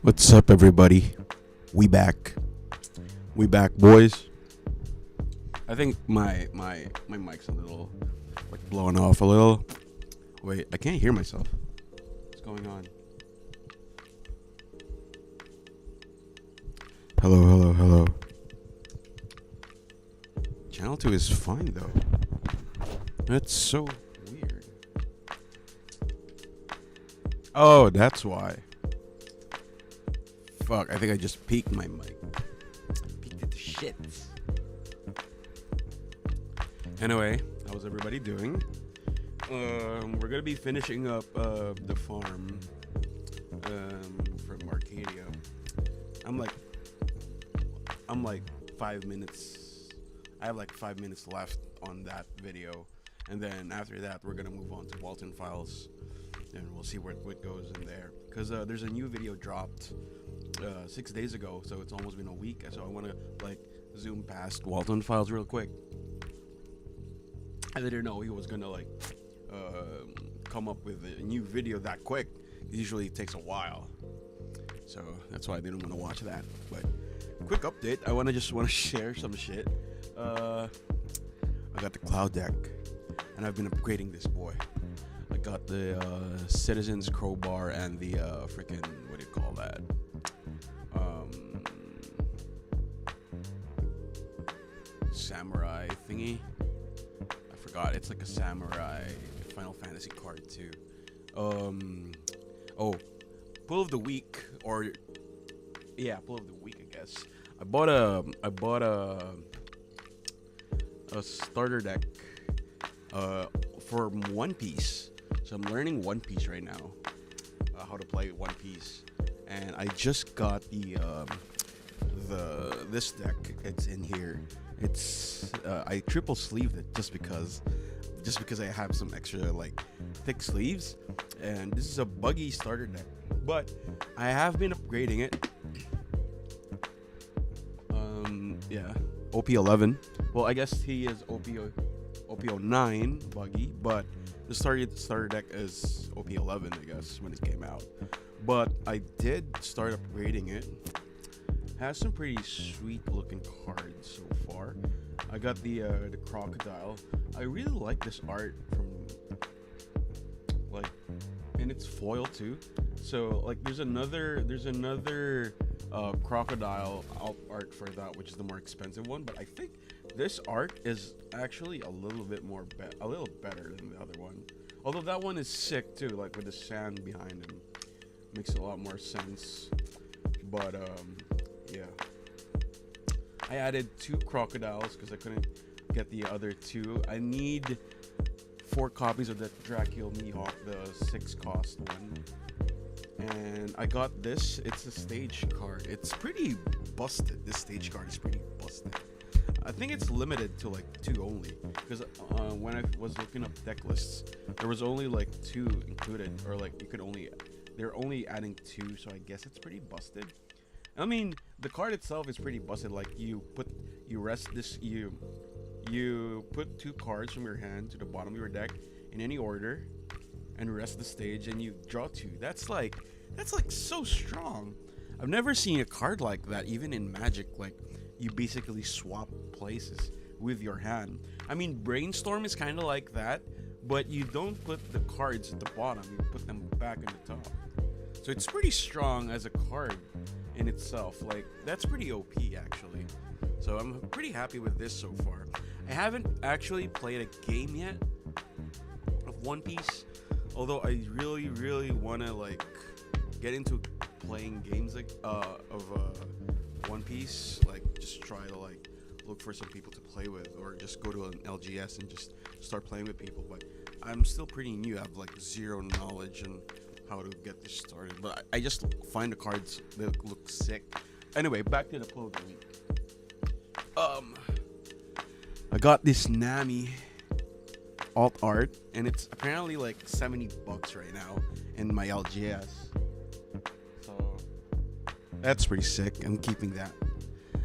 What's up, everybody? We back. We back, boys. I think my mic's a little like blowing off a little. Wait, I can't hear myself. What's going on? Hello, hello, hello. Channel 2 is fine though. That's so weird. Oh, that's why. Fuck, I think I just peaked my mic. Peaked it to shit. Anyway, how's everybody doing? We're gonna be finishing up the farm from Arcadia. I'm like 5 minutes. I have like 5 minutes left on that video, and then after that we're gonna move on to Walton Files, and we'll see what goes in there. Cause there's a new video dropped 6 days ago, so it's almost been a week. So I want to like zoom past Walton Files real quick. I didn't know he was gonna like come up with a new video that quick. Usually it takes a while, so that's why I didn't want to watch that. But quick update, I want to share some shit. I got the cloud deck, and I've been upgrading this boy. I got the Citizen's crowbar and the freaking, what do you call that? Samurai thingy. I forgot. It's like a samurai Final Fantasy card too. Oh, pull of the week, or yeah, pull of the week, I guess. I bought a starter deck for One Piece. So I'm learning One Piece right now, how to play One Piece, and I just got this deck. It's in here. It's I triple sleeved it just because I have some extra like thick sleeves, and this is a buggy starter deck, but I have been upgrading it. Yeah, OP11. Well, I guess he is OP09 buggy, but the starter deck is OP11, I guess, when it came out. But I did start upgrading it. Has some pretty sweet looking cards so far. I got the crocodile. I really like this art from like, and it's foil too. So like there's another crocodile art for that, which is the more expensive one, but I think this art is actually a little better than the other one. Although that one is sick too, like with the sand behind him. Makes a lot more sense. But yeah. I added 2 crocodiles because I couldn't get the other 2. I need 4 copies of that Dracula Mihawk, the 6 cost one. And I got this. It's a stage card. It's pretty busted. This stage card is pretty busted. I think it's limited to like 2 only, because when I was looking up deck lists, there was only like 2 included, or like they're only adding 2, so I guess it's pretty busted. I mean, the card itself is pretty busted. Like you put 2 cards from your hand to the bottom of your deck in any order, and rest the stage, and you draw 2. That's like so strong. I've never seen a card like that, even in Magic. Like you basically swap places with your hand. I mean, Brainstorm is kind of like that, but you don't put the cards at the bottom, you put them back on the top. So it's pretty strong as a card in itself. Like that's pretty OP actually. So I'm pretty happy with this so far. I haven't actually played a game yet of One Piece, although I really want to like get into playing games like of One Piece. Like just try to like look for some people to play with, or just go to an LGS and just start playing with people. But I'm still pretty new. I have like zero knowledge on how to get this started, but I just find the cards that look sick. Anyway, back to the pull of the week. I got this Nami alt art, and it's apparently like $70 right now in my LGS. So that's pretty sick. I'm keeping that.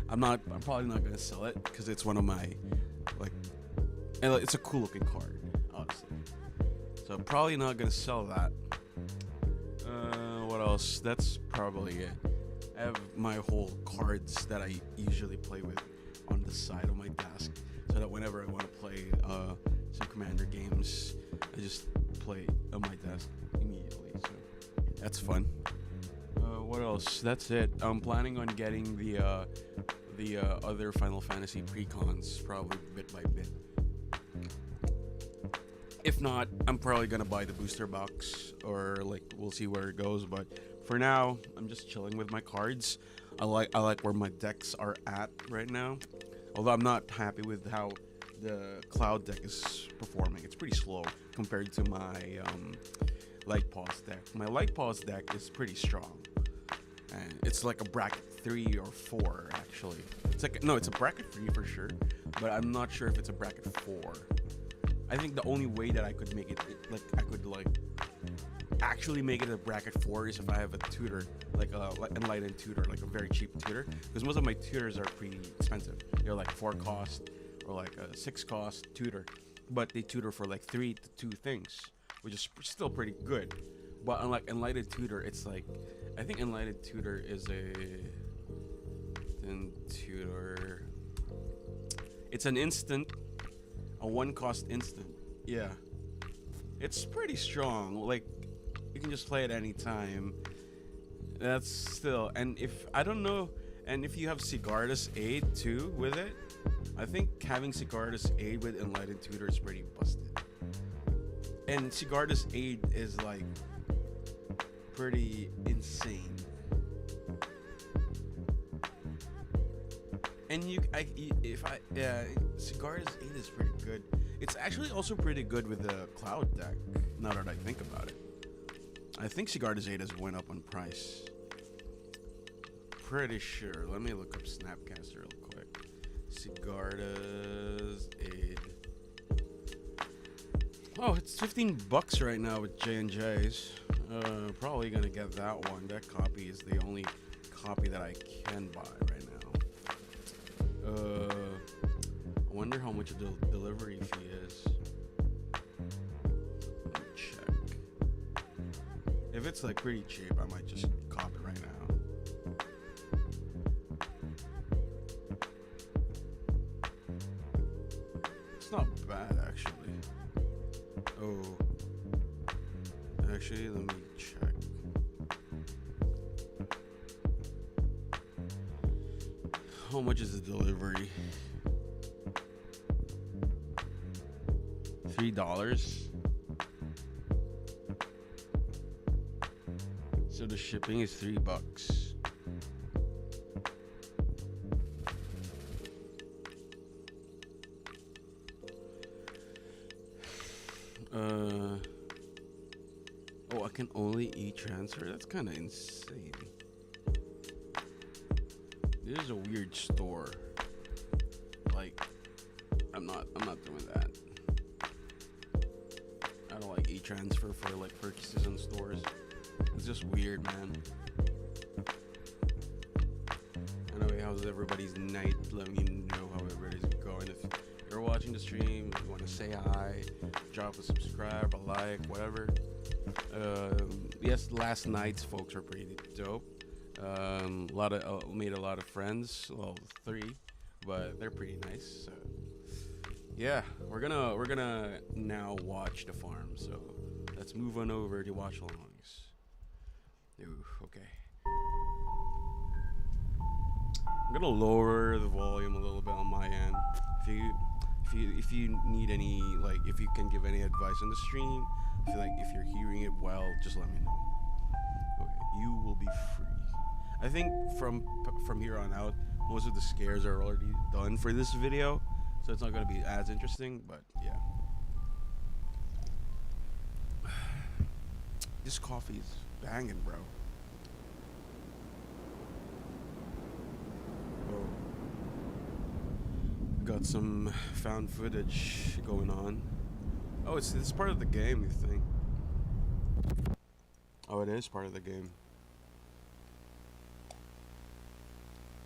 I'm probably not gonna sell it because it's one of my like, and it's a cool looking card, honestly. So I'm probably not gonna sell that. What else? That's probably it. I have my whole cards that I usually play with on the side of my desk, so that whenever I want to play some Commander games, I just play on my desk immediately. So that's fun. What else? That's it. I'm planning on getting the other Final Fantasy precons probably bit by bit. If not, I'm probably gonna buy the booster box, or like we'll see where it goes. But for now, I'm just chilling with my cards. I like where my decks are at right now. Although I'm not happy with how the Cloud deck is performing. It's pretty slow compared to my Light Pause deck. My Light Pause deck is pretty strong, and it's like a bracket 3 or 4 actually. It's like it's a bracket 3 for sure, but I'm not sure if it's a bracket 4. I think the only way that I could make it, like I could like actually make it a bracket 4 is if I have a tutor, like a enlightened tutor, like a very cheap tutor, because most of my tutors are pretty expensive. They're like 4 cost or like a 6 cost tutor, but they tutor for like 3 to 2 things, which is still pretty good. But unlike enlightened tutor, it's like, I think enlightened tutor is it's an instant, a 1 cost instant. Yeah, it's pretty strong. Like you can just play it anytime. That's still, and if I don't know, and if you have Sigarda's Aid too with it, I think having Sigarda's Aid with Enlightened Tutor is pretty busted. And Sigarda's Aid is like pretty insane. And Sigarda's Aid is pretty good. It's actually also pretty good with the Cloud deck, now that I think about it. I think Sigarda's Aid has went up on price. Pretty sure. Let me look up Snapcaster real quick. Sigarda's Aid. Oh, it's $15 right now with J&J's. Probably gonna get that one. That copy is the only copy that I can buy right now. I wonder how much the delivery fee is. Let me check. If it's like pretty cheap, I might just cop it right now. It's not bad actually. Oh, actually, let me check. How much is the delivery? $3. So the shipping is $3. Oh, I can only e-transfer? That's kind of insane. This is a weird store. Like, I'm not doing that. I don't like e-transfer for like purchases in stores. It's just weird, man. Anyway, how's everybody's night? Let me know how everybody's going. If you're watching the stream, if you want to say hi, drop a subscribe, a like, whatever. Yes, last night's folks were pretty dope. Made a lot of friends. Well, 3, but they're pretty nice. So yeah, we're gonna now watch the farm. So let's move on over to watch alongs. Ooh, okay. I'm gonna lower the volume a little bit on my end. If you need any, like, if you can give any advice on the stream, I feel like if you're hearing it well, just let me know. Okay, you will be free. I think from here on out, most of the scares are already done for this video, so it's not gonna be as interesting. But yeah, this coffee is banging, bro. Oh, got some found footage going on. Oh, it's part of the game, you think? Oh, it is part of the game.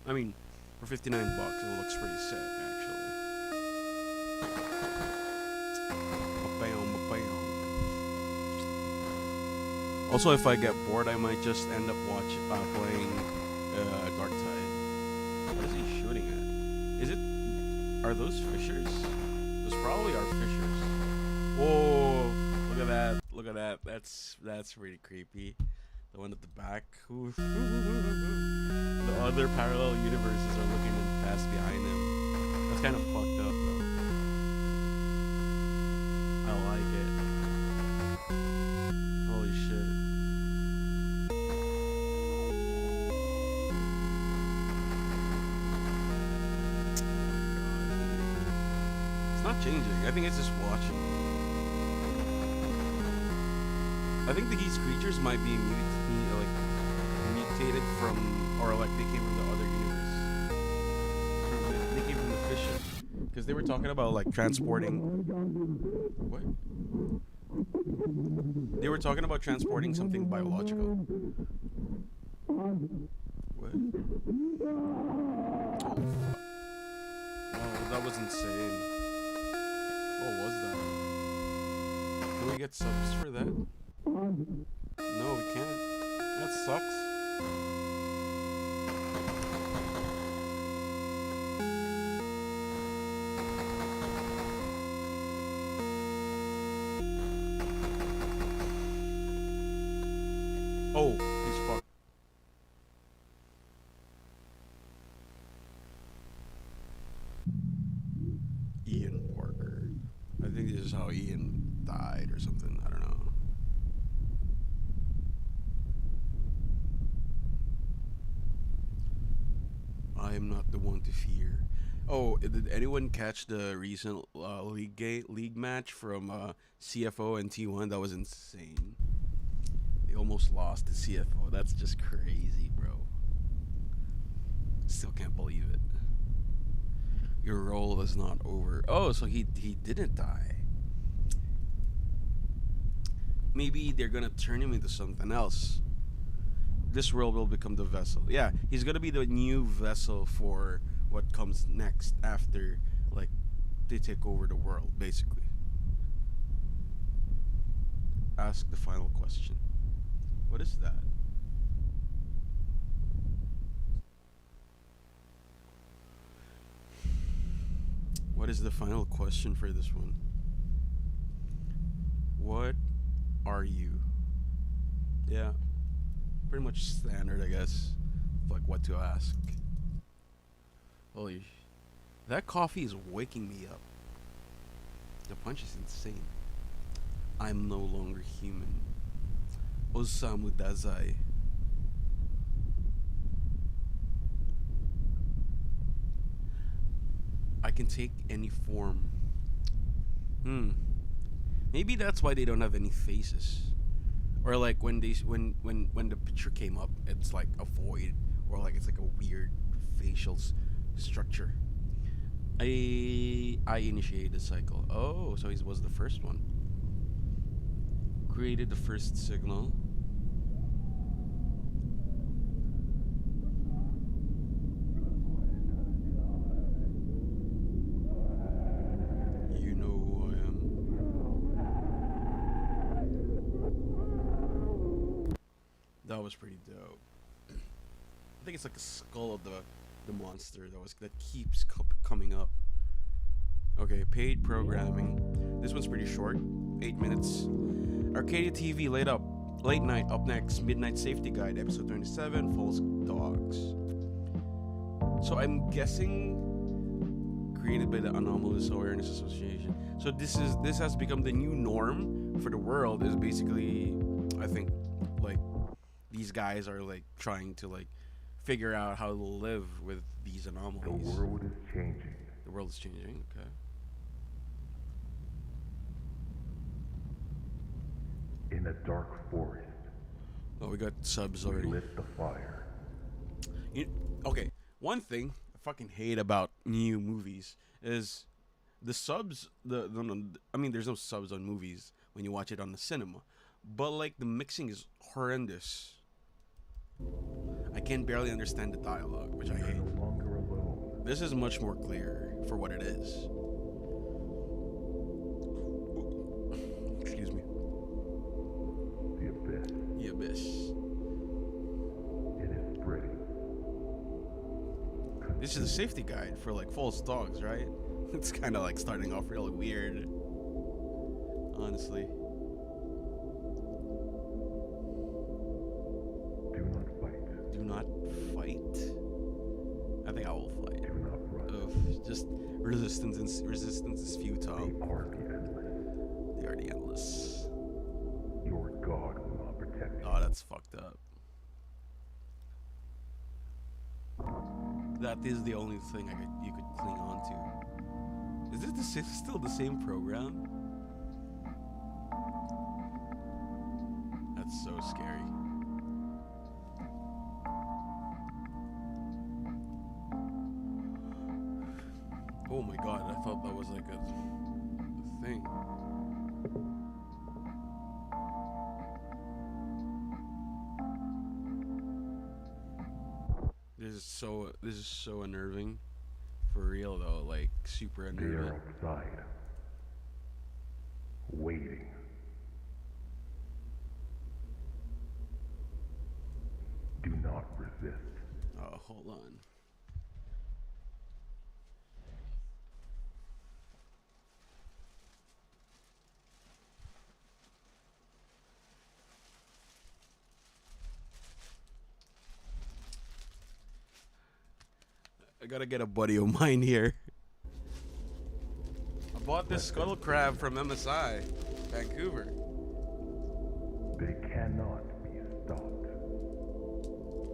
I mean, for $59, it looks pretty sick, actually. Ba-bam, ba-bam. Also, if I get bored, I might just end up playing Dark Tide. What is he shooting at? Is it? Are those fissures? Those probably are fissures. Whoa! Look at that! Look at that! That's really creepy. The one at the back. Oof. The other parallel universes are looking past behind him. That's kind of fucked up, though. I like it. Holy shit. It's not changing. I think it's just watching. I think these creatures might be mutated from, or like they came from the other universe. They came from the fishes, because they were talking about like transporting. What? They were talking about transporting something biological. What? Oh, that was insane. What was that? Can we get subs for that? No, we can't. That sucks. Oh, he's fucked. Ian Parker. I think this is how Ian died or something. I don't know. I am not the one to fear. Oh, did anyone catch the recent league match from CFO and T1? That was insane. They almost lost to CFO. That's just crazy, bro. Still can't believe it. Your role is not over. Oh, so he didn't die. Maybe they're gonna turn him into something else. This world will become the vessel. Yeah, he's gonna be the new vessel for what comes next after, like, they take over the world, basically. Ask the final question. What is that? What is the final question for this one? What are you? Yeah. Pretty much standard, I guess. Like what to ask. Holy, that coffee is waking me up. The punch is insane. I'm no longer human. Osamu Dazai. I can take any form. Maybe that's why they don't have any faces. Or like when the picture came up, it's like a void, or like it's like a weird facial structure. I initiated the cycle. Oh, so he was the first one. Created the first signal. You know who I am. That was pretty dope. I think it's like a skull of the monster that keeps coming up. Okay, paid programming. This one's pretty short, 8 minutes. Arcadia TV late night up next. Midnight Safety Guide, episode 27, False Dogs. So I'm guessing created by the Anomalous Awareness Association. So this has become the new norm for the world. Is basically, I think, like, these guys are like trying to like figure out how to live with these anomalies. The world is changing. The world is changing. Okay. In a dark forest. Oh, we got subs already. Lit the fire. Okay, one thing I fucking hate about new movies is the subs. I mean, there's no subs on movies when you watch it on the cinema, but like the mixing is horrendous. I can barely understand the dialogue, which I hate. No longer alone. This is much more clear for what it is. Excuse me. The abyss. The abyss. It is spreading. This is a safety guide for like false dogs, right? It's kind of like starting off real weird. Honestly. Do not fight. Do not fight. I think I will fight. Do not run. Ugh, just resistance is futile. They are the endless. They are the endless. Your God will not protect you. Oh, that's fucked up. That is the only thing you could cling on to. Is it still the same program? That's so scary. Oh my god, I thought that was like a thing. This is so unnerving. For real though, like super They unnerving. are outside. Waiting. Do not resist. Oh, hold on. I gotta get a buddy of mine here. I bought this scuttle crab from MSI, Vancouver. They cannot be stopped.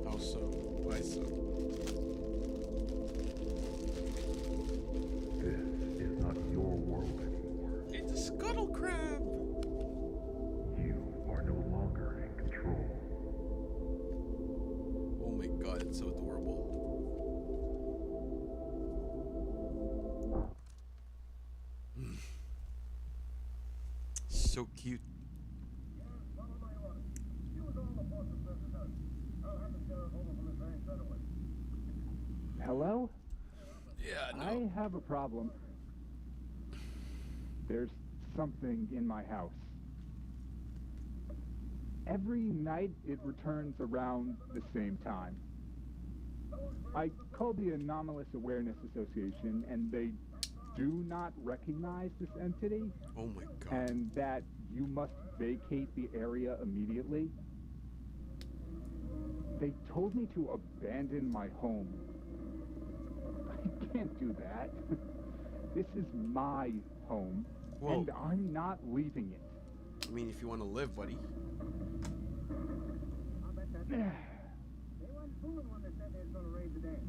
How so? Why so? This is not your world anymore. It's a scuttle crab. You are no longer in control. Oh my god, it's so adorable. So cute. Hello? Yeah, no. I have a problem. There's something in my house. Every night it returns around the same time. I called the Anomalous Awareness Association and they do not recognize this entity Oh my god. and that you must vacate the area immediately. They told me to abandon my home. I can't do that. This is my home, Whoa. and I'm not leaving it. I mean, if you want to live, buddy.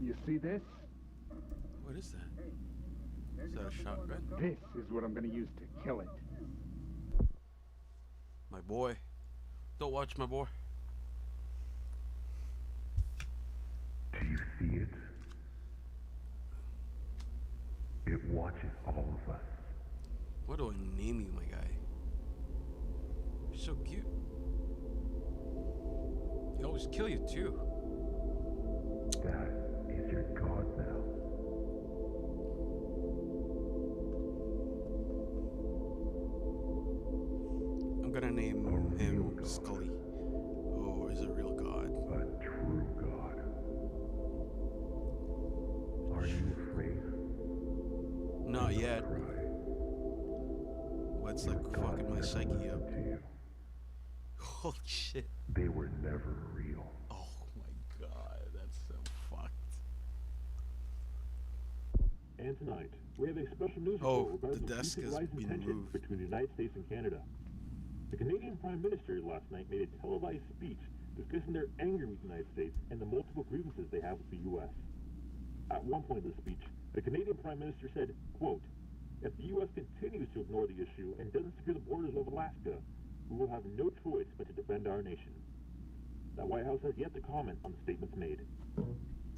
You see this? What is that? Is that a shotgun? This is what I'm going to use to kill it. My boy. Don't watch my boy. Do you see it? It watches all of us. What do I name you, my guy? You're so cute. He always kill you too. That is your God now. I'm gonna name A real him god. Scully. Oh, he's a real god. A true God. Are you afraid? Not yet. Cry. What's like God fucking my never psyche listened up? to you. Holy shit. They were never real. Oh my god, that's so fucked. And tonight, we have a special news Oh, report regarding the desk future has rising been tensions moved. between the United States and Canada. The Canadian Prime Minister last night made a televised speech discussing their anger with the United States and the multiple grievances they have with the U.S. At one point of the speech, the Canadian Prime Minister said, quote, "If the U.S. continues to ignore the issue and doesn't secure the borders of Alaska, we will have no choice but to defend our nation." The White House has yet to comment on the statements made.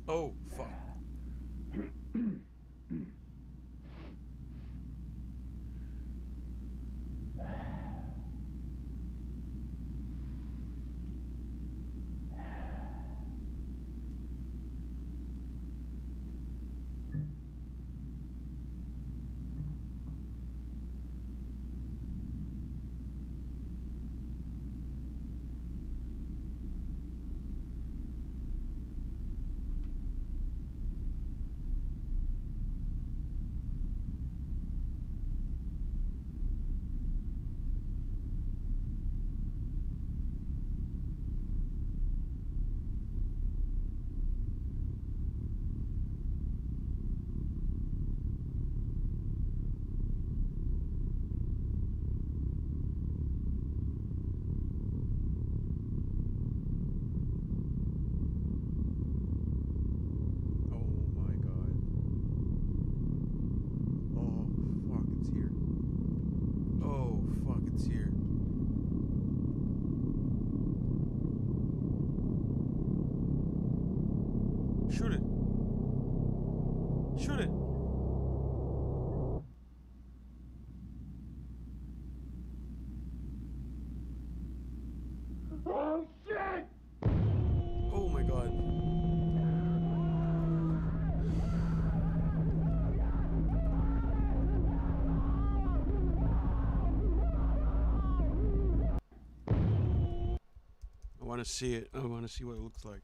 Oh, fuck. Oh, shit! Oh my god. I want to see it. I want to see what it looks like.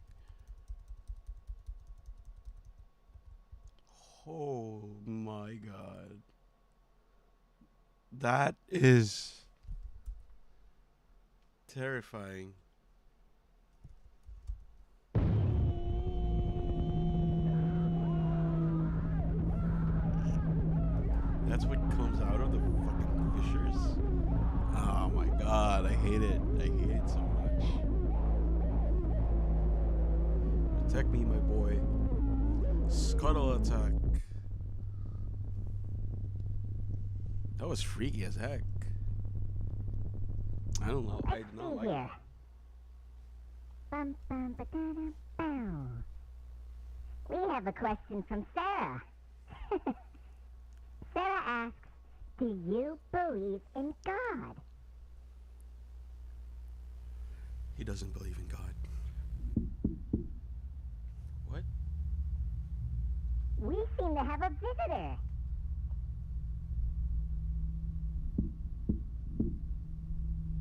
Oh my god. That is terrifying. That's what comes out of the fucking fissures. Oh my god, I hate it. I hate it so much. Protect me, my boy. Scuttle attack. That was freaky as heck. I don't know. I Let's do not see like here. Bum, bum, ba-da-dum, bow. We have a question from Sarah. Sarah asks, do you believe in God? He doesn't believe in God. What? We seem to have a visitor.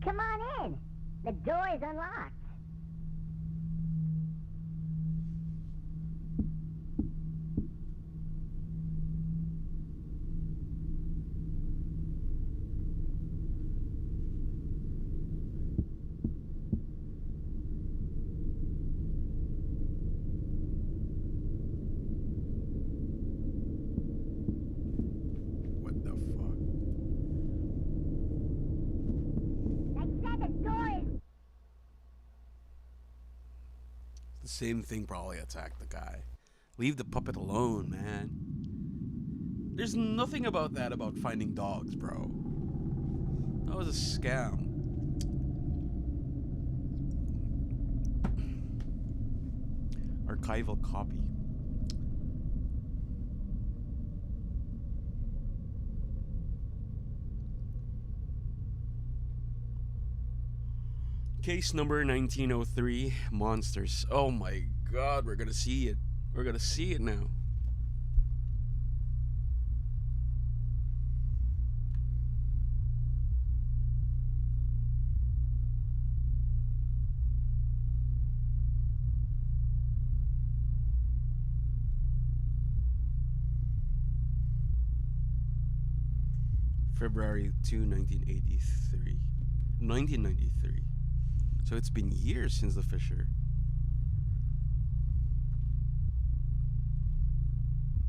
Come on in. The door is unlocked. What the fuck? I said the door is... The same thing probably attacked the guy. Leave the puppet alone, man. There's nothing about that about finding dogs, bro. That was a scam. Archival copy. Case number 1903, monsters. Oh my god, we're gonna see it. We're gonna see it now. February 2, 1983. 1993. So it's been years since the fissure.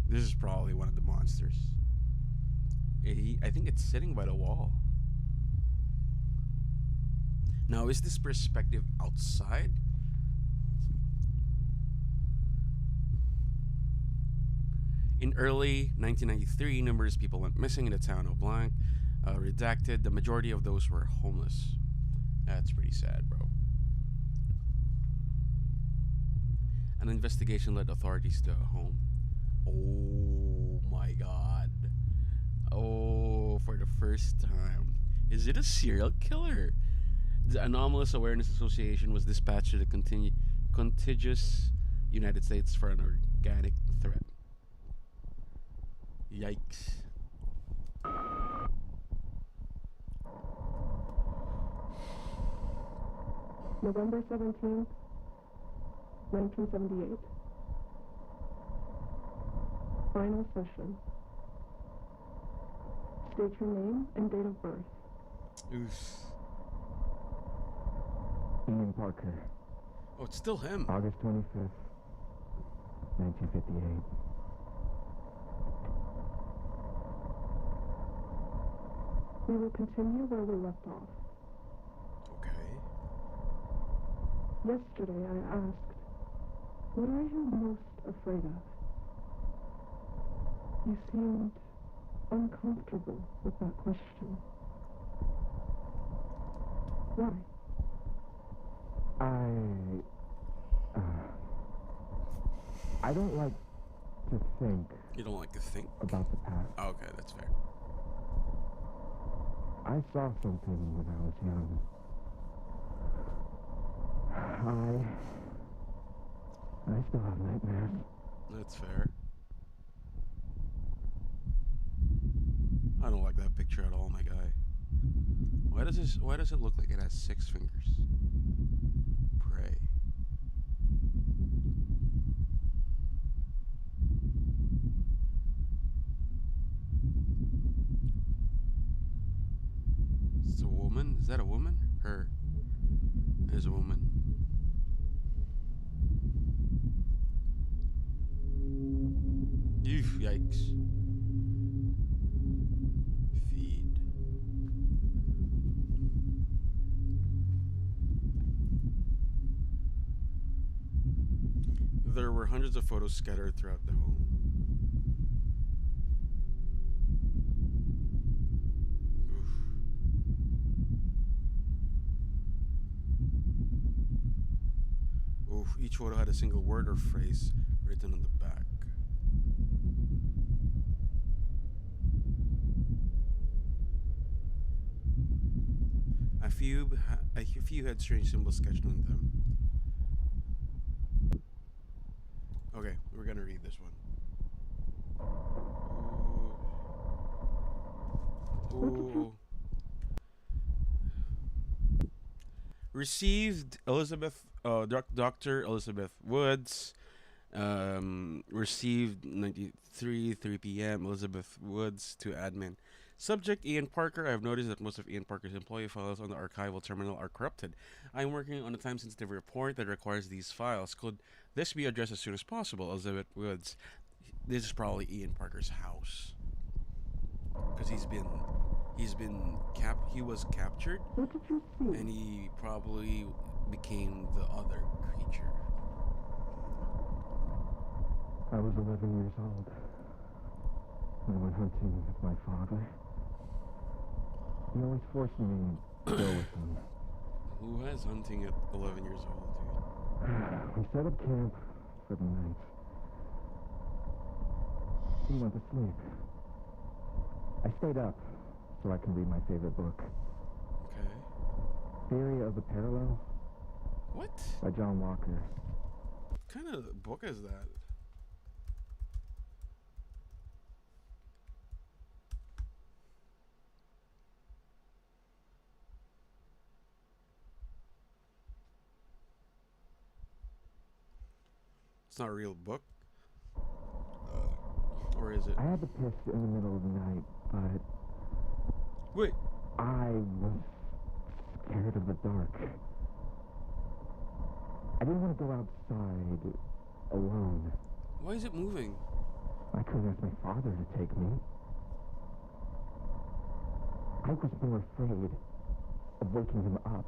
This is probably one of the monsters. I think it's sitting by the wall. Now, is this perspective outside? In early 1993, numerous people went missing in the town of Blanc. Redacted, the majority of those were homeless. That's pretty sad, bro. An investigation led authorities to a home. Oh my god. Oh, for the first time. Is it a serial killer? The Anomalous Awareness Association was dispatched to the contiguous United States for an organic threat. Yikes. November 17th, 1978. Final session. State your name and date of birth. Oof. Ian Parker, Oh, it's still him. August 25th, 1958. We will continue where we left off. Okay. Yesterday I asked, what are you most afraid of? You seemed uncomfortable with that question. Why? I don't like to think You don't like to think? about the past. Oh, okay, that's fair. I saw something when I was young. I still have nightmares. That's fair. I don't like that picture at all, my guy. Why does it look like it has 6 fingers? Pray. It's a woman? Is that a woman? Her. There's a woman. Eef, yikes. Feed. There were hundreds of photos scattered throughout the home. Oof. Each photo had a single word or phrase written on the back. A few had strange symbols sketched on them. Okay, we're gonna read this one. Ooh. Received Dr. Elizabeth Woods. Received 3 p.m. Elizabeth Woods to admin. Subject Ian Parker. I have noticed that most of Ian Parker's employee files on the archival terminal are corrupted. I am working on a time-sensitive report that requires these files. Could this be addressed as soon as possible? Elizabeth Woods. This is probably Ian Parker's house, because he was captured, What did you see? and he probably became the other creature. I was 11 years old. I went hunting with my father. He always forced me to go with him. Who has hunting at 11 years old, dude? We set up camp for the night. He went to sleep. I stayed up so I can read my favorite book, Okay. Theory of the Parallel What? by John Walker. What kind of book is that? It's not a real book? Or is it? I had to piss in the middle of the night, but Wait. I was scared of the dark. I didn't want to go outside alone. Why is it moving? I couldn't ask my father to take me. I was more afraid of waking him up.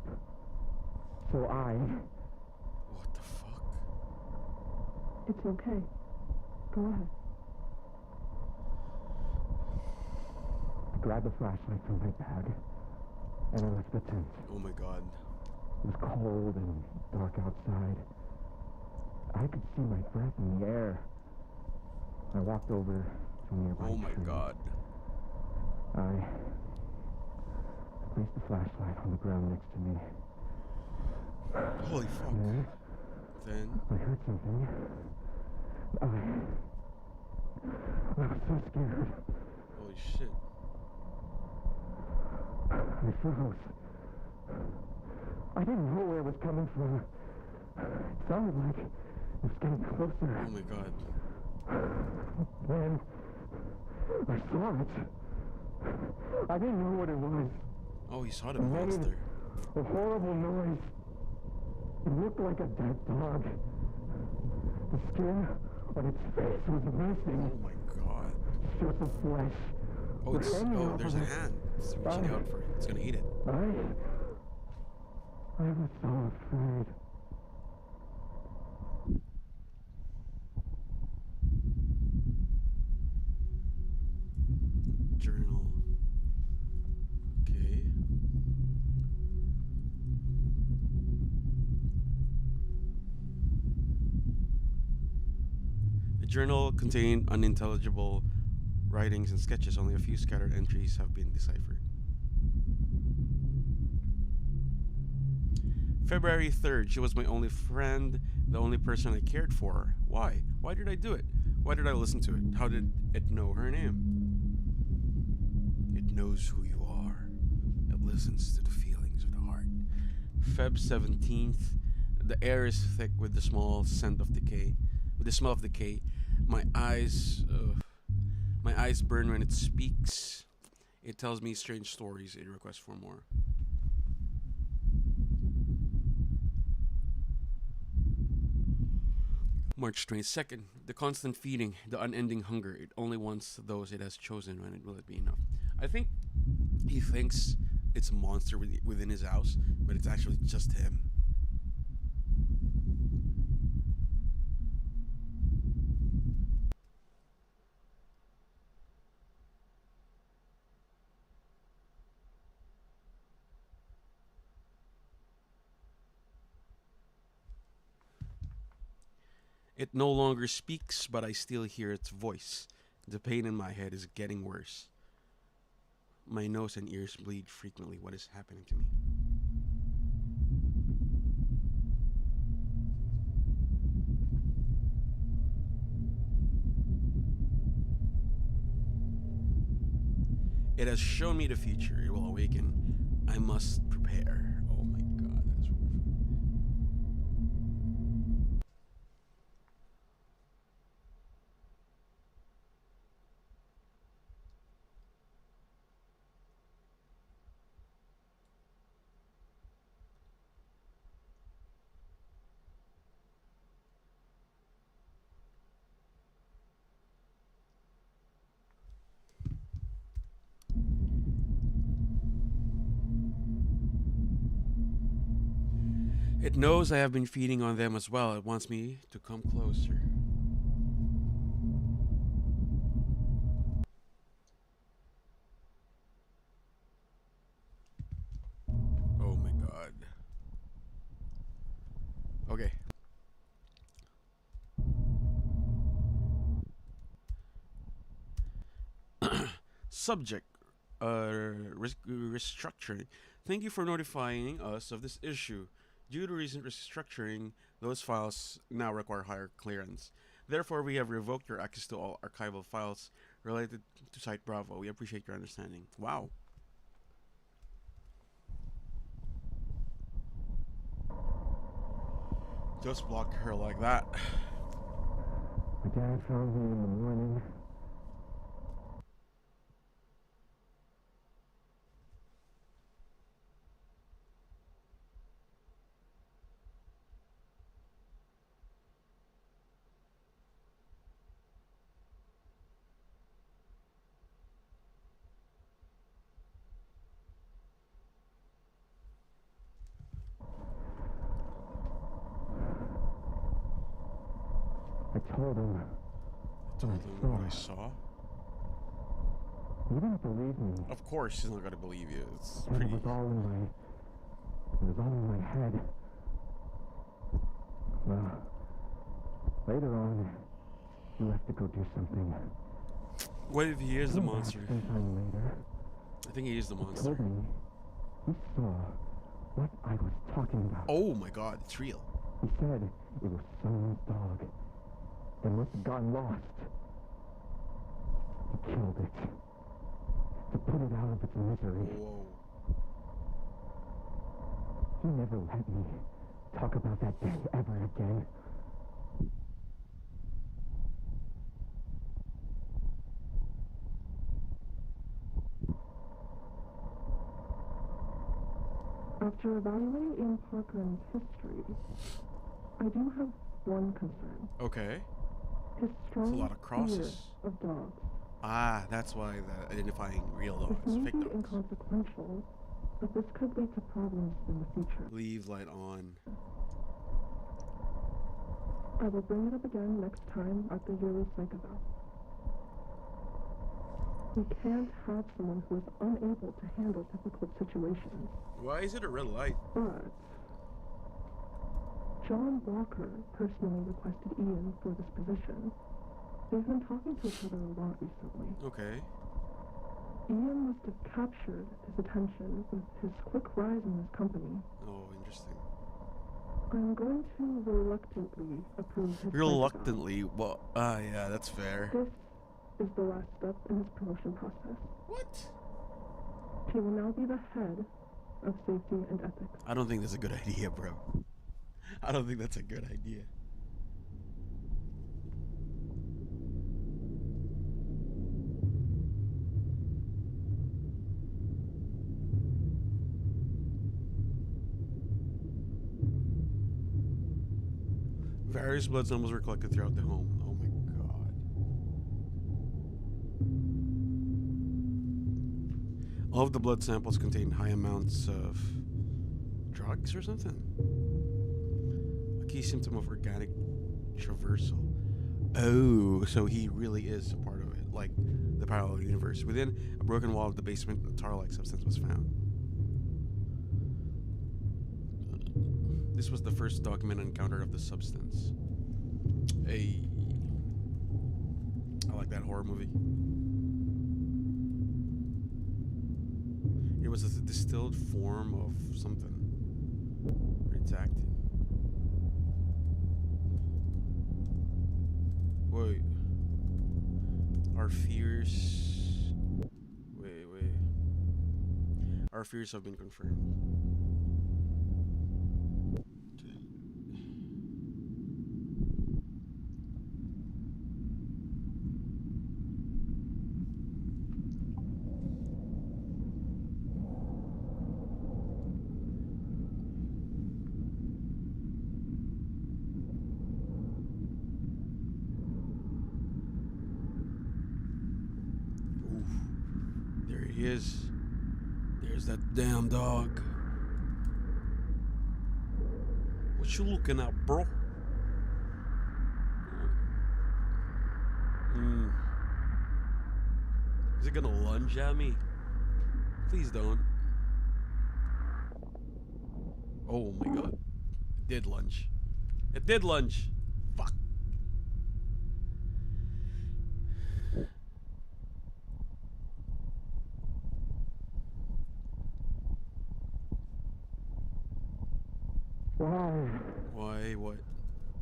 So I... What the fuck? It's okay. Go ahead. I grabbed a flashlight from my bag, and I left the tent. Oh my god. It was cold and dark outside. I could see my breath in the air. I walked over to a nearby Oh my tree. god. I placed the flashlight on the ground next to me. Holy fuck. Then Then? I heard something. I was so scared. Holy shit. I froze. I didn't know where it was coming from. It sounded like it was getting closer. Oh my god. Then I saw it. I didn't know what it was. Oh, he saw the It made monster. a horrible noise. It looked like a dead dog. The skin on its face was missing. Oh my god. Just the flesh. Oh, was hanging oh, off there's of a it. hand. It's reaching out for it. It's gonna eat it. I was so afraid. Journal. Okay. The journal contained unintelligible writings and sketches. Only a few scattered entries have been deciphered. February 3rd, she was my only friend, the only person I cared for. Why? Why did I do it? Why did I listen to it? How did it know her name? It knows who you are. It listens to the feelings of the heart. Feb 17th, the air is thick with the small scent of decay. With the smell of decay, my eyes burn when it speaks. It tells me strange stories. It requests for more. March 22nd, the constant feeding, the unending hunger. It only wants those it has chosen. When it will it be enough? I think he thinks it's a monster within his house, but it's actually just him. It no longer speaks, but I still hear its voice. The pain in my head is getting worse. My nose and ears bleed frequently. What is happening to me? It has shown me the future. It will awaken. I must prepare. Oh my god, that is wonderful. It knows I have been feeding on them as well. It wants me to come closer. Oh my god. Okay. Subject restructuring. Thank you for notifying us of this issue. Due to recent restructuring, those files now require higher clearance. Therefore, we have revoked your access to all archival files related to Site Bravo. We appreciate your understanding. Wow. Just blocked her like that. My dad found me in the morning. I told him. Told him what I saw. He didn't believe me. Of course, he's not gonna believe you. It's And pretty. it was all in my head. Well, later on, you have to go do something. What if he is the monster? Sometime later, I think he is the he monster. told me he saw what I was talking about. Oh my god, it's real. He said it was someone's dog. It must have gotten lost. He killed it to put it out of its misery. Whoa. He never let me talk about that day ever again. After evaluating Parkland's history, I do have one concern. Okay. His strong It's a lot of crosses. fear of dogs. Ah, that's why the identifying real This dogs, may fake be dogs. inconsequential, but this could lead to problems in the future. Leave light on. I will bring it up again next time at the yearly psych eval. We can't have someone who is unable to handle difficult situations. Why is it a red light? But John Walker personally requested Ian for this position. They've been talking to each other a lot recently. Okay. Ian must have captured his attention with his quick rise in this company. Oh, interesting. I'm going to reluctantly approve his Reluctantly? Well, yeah, that's fair. This is the last step in his promotion process. What? He will now be the head of safety and ethics. I don't think that's a good idea, bro. I don't think that's a good idea. Various blood samples were collected throughout the home. Oh my god. All of the blood samples contained high amounts of drugs or something. A key symptom of organic traversal. Oh, so he really is a part of it, like the parallel universe. Within a broken wall of the basement, a tar-like substance was found. This was the first documented encounter of the substance. I like that horror movie. It was a distilled form of something. Redacted. Wait. Our fears. Wait. Our fears have been confirmed. There he is. There's that damn dog. What you looking at, bro? Is it gonna lunge at me? Please don't. Oh my god. It did lunge. It did lunge. Fuck. Why? Why? What?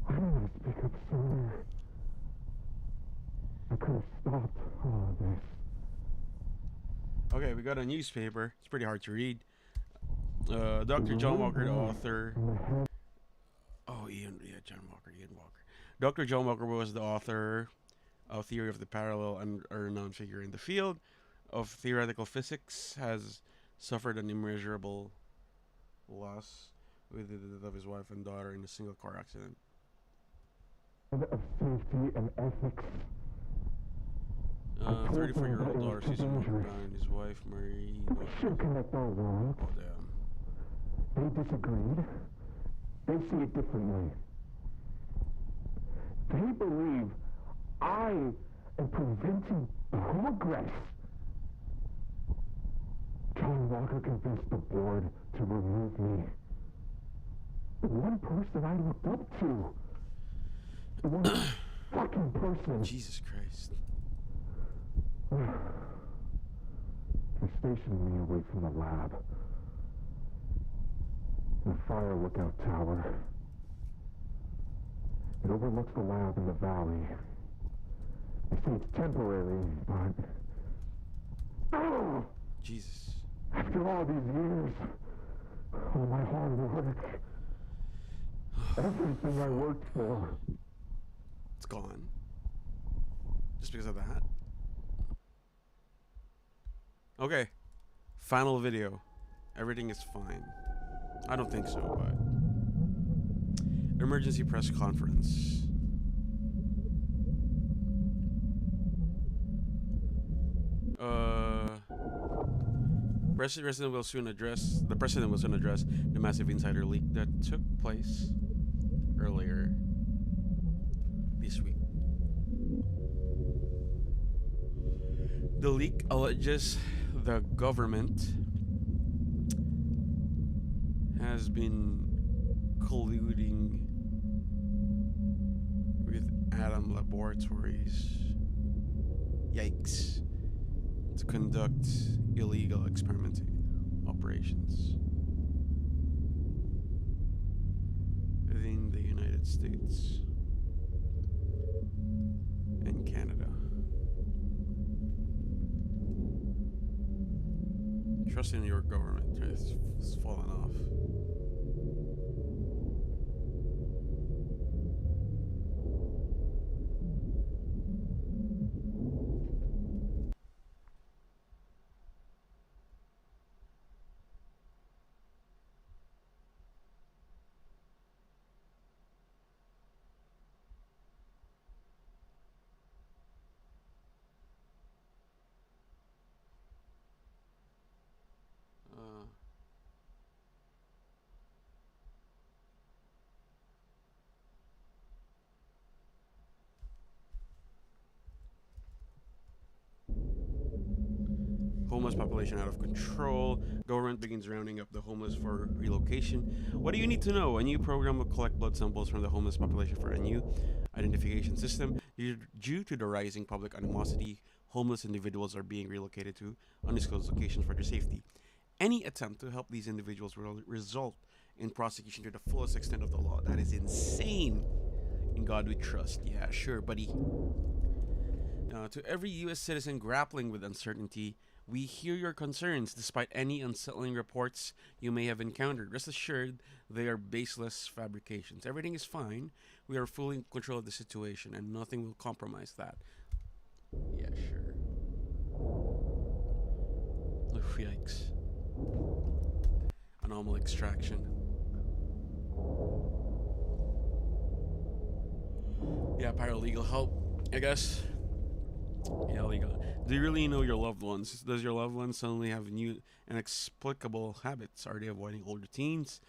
I don't want to speak up sooner. I could have stopped all of this. Okay, we got a newspaper. It's pretty hard to read. Dr. John Walker, the author. Oh, Ian Walker. Dr. John Walker was the author of Theory of the Parallel and Unknown Figure in the field of theoretical physics, has suffered an immeasurable loss with the death of his wife and daughter in a single car accident. Of safety and ethics. 34-year-old daughter Susan Walker Brown and his wife Marie. Sure connect all worlds. Oh, damn. They disagreed. They see it differently. They believe I am preventing progress. John Walker convinced the board to remove me. The one person I looked up to. The one fucking person. Jesus Christ. They stationed me away from the lab. In a fire lookout tower. It overlooks the lab in the valley. They say it's temporary, but... Oh! Jesus. After all these years, all my hard work, everything I worked for... It's gone. Just because of that. Okay. Final video. Everything is fine. I don't think so, but... Emergency press conference. The president will soon address the massive insider leak that took place earlier this week. The leak alleges the government has been colluding with Atom Laboratories, yikes, to conduct illegal experimenting operations. in the United States and Canada. Trust in your government has fallen off. Homeless population out of control. Government begins rounding up the homeless for relocation. What do you need to know? A new program will collect blood samples from the homeless population for a new identification system. Due to the rising public animosity, homeless individuals are being relocated to undisclosed locations for their safety. Any attempt to help these individuals will result in prosecution to the fullest extent of the law. That is insane. In God we trust. Yeah, sure, buddy. To every U.S. citizen grappling with uncertainty, we hear your concerns despite any unsettling reports you may have encountered. Rest assured, they are baseless fabrications. Everything is fine. We are fully in control of the situation, and nothing will compromise that. Yeah, sure. Oof, yikes. Anomaly extraction. Yeah, paralegal help, I guess. Yeah, legal. Do you really know your loved ones? Does your loved ones suddenly have new inexplicable habits? Are they avoiding old routines?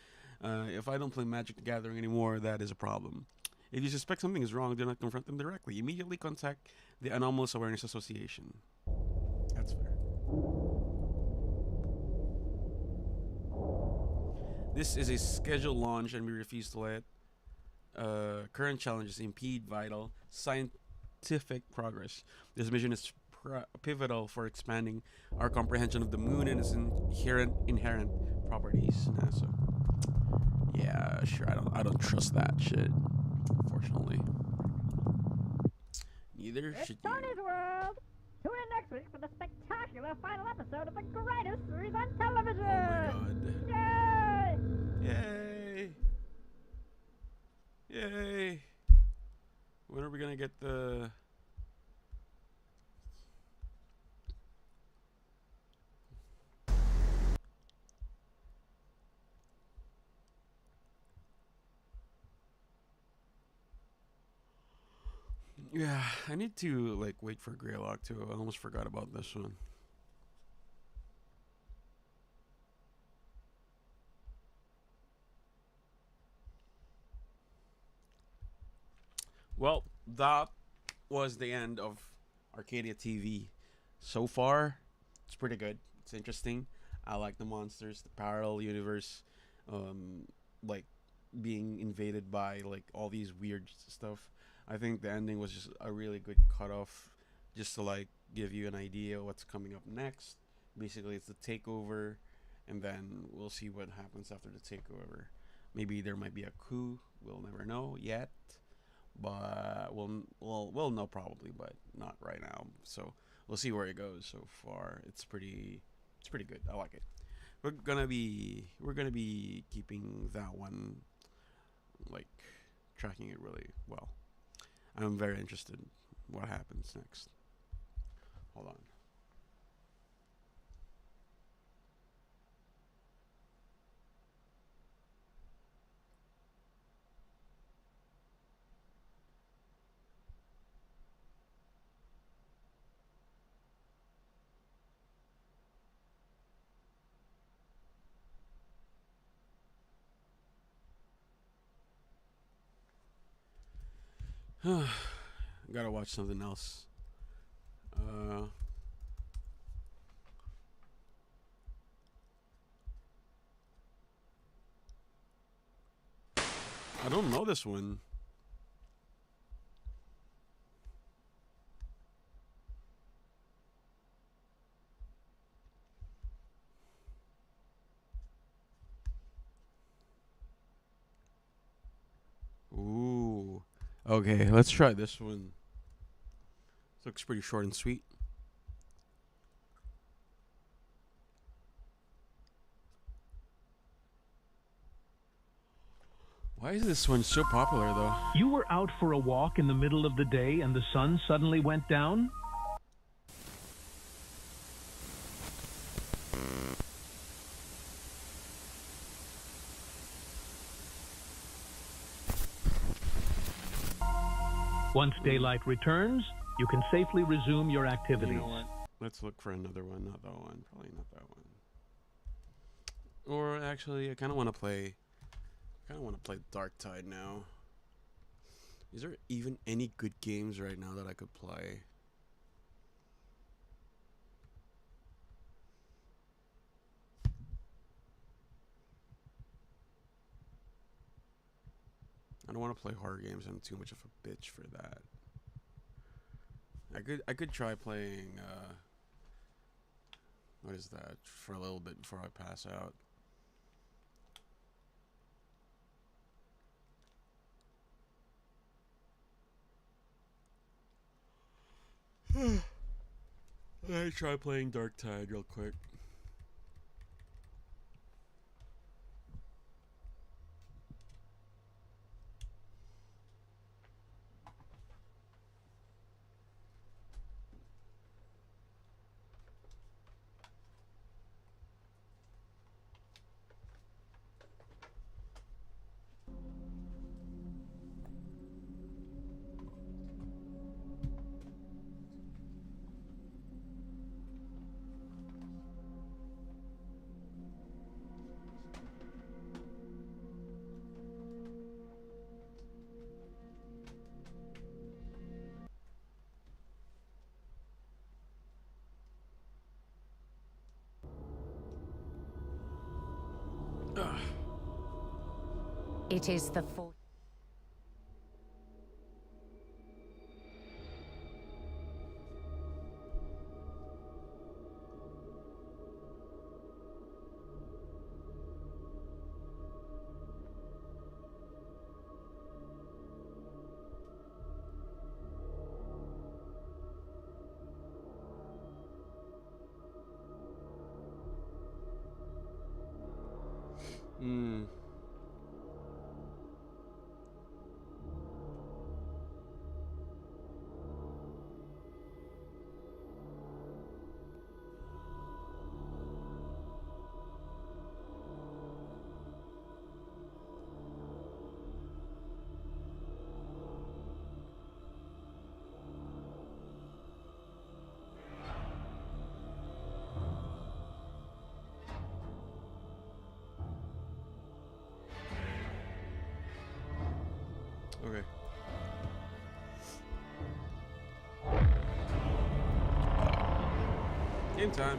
If I don't play Magic the Gathering anymore, that is a problem. If you suspect something is wrong, do not confront them directly. Immediately contact the Anomalous Awareness Association. That's fair. This is a scheduled launch, and we refuse to let current challenges impede vital scientific progress. This mission is pivotal for expanding our comprehension of the moon and its inherent properties. NASA. Yeah, sure. I don't trust that shit. Fortunately. Neither It's should Tony's you. World! Tune in next week for the spectacular final episode of the greatest series on television! Oh my god. Yay! Yay! Yay! When are we gonna get the? Yeah, I need to like wait for Greylock too. I almost forgot about this one. Well, that was the end of Arcadia TV. So far, it's pretty good. It's interesting. I like the monsters, the parallel universe, um, like being invaded by like all these weird stuff. I think the ending was just a really good cutoff, just to like give you an idea what's coming up next. Basically, it's the takeover, and then we'll see what happens after the takeover. Maybe there might be a coup. We'll never know yet, but we'll know probably, but not right now. So we'll see where it goes. So far, it's pretty good. I like it. We're gonna be keeping that one, like tracking it really well. I'm very interested in what happens next. Hold on. Gotta watch something else. I don't know this one. Okay, let's try this one. This looks pretty short and sweet. Why is this one so popular, though? You were out for a walk in the middle of the day and the sun suddenly went down? Once daylight returns, you can safely resume your activities. You know what? Let's look for another one. Not that one. Probably not that one. Or actually, I kind of want to play Dark Tide now. Is there even any good games right now that I could play? I don't want to play horror games. I'm too much of a bitch for that. I could try playing what is that for a little bit before I pass out. I try playing Dark Tide real quick. It is the fourth. Okay. Game time.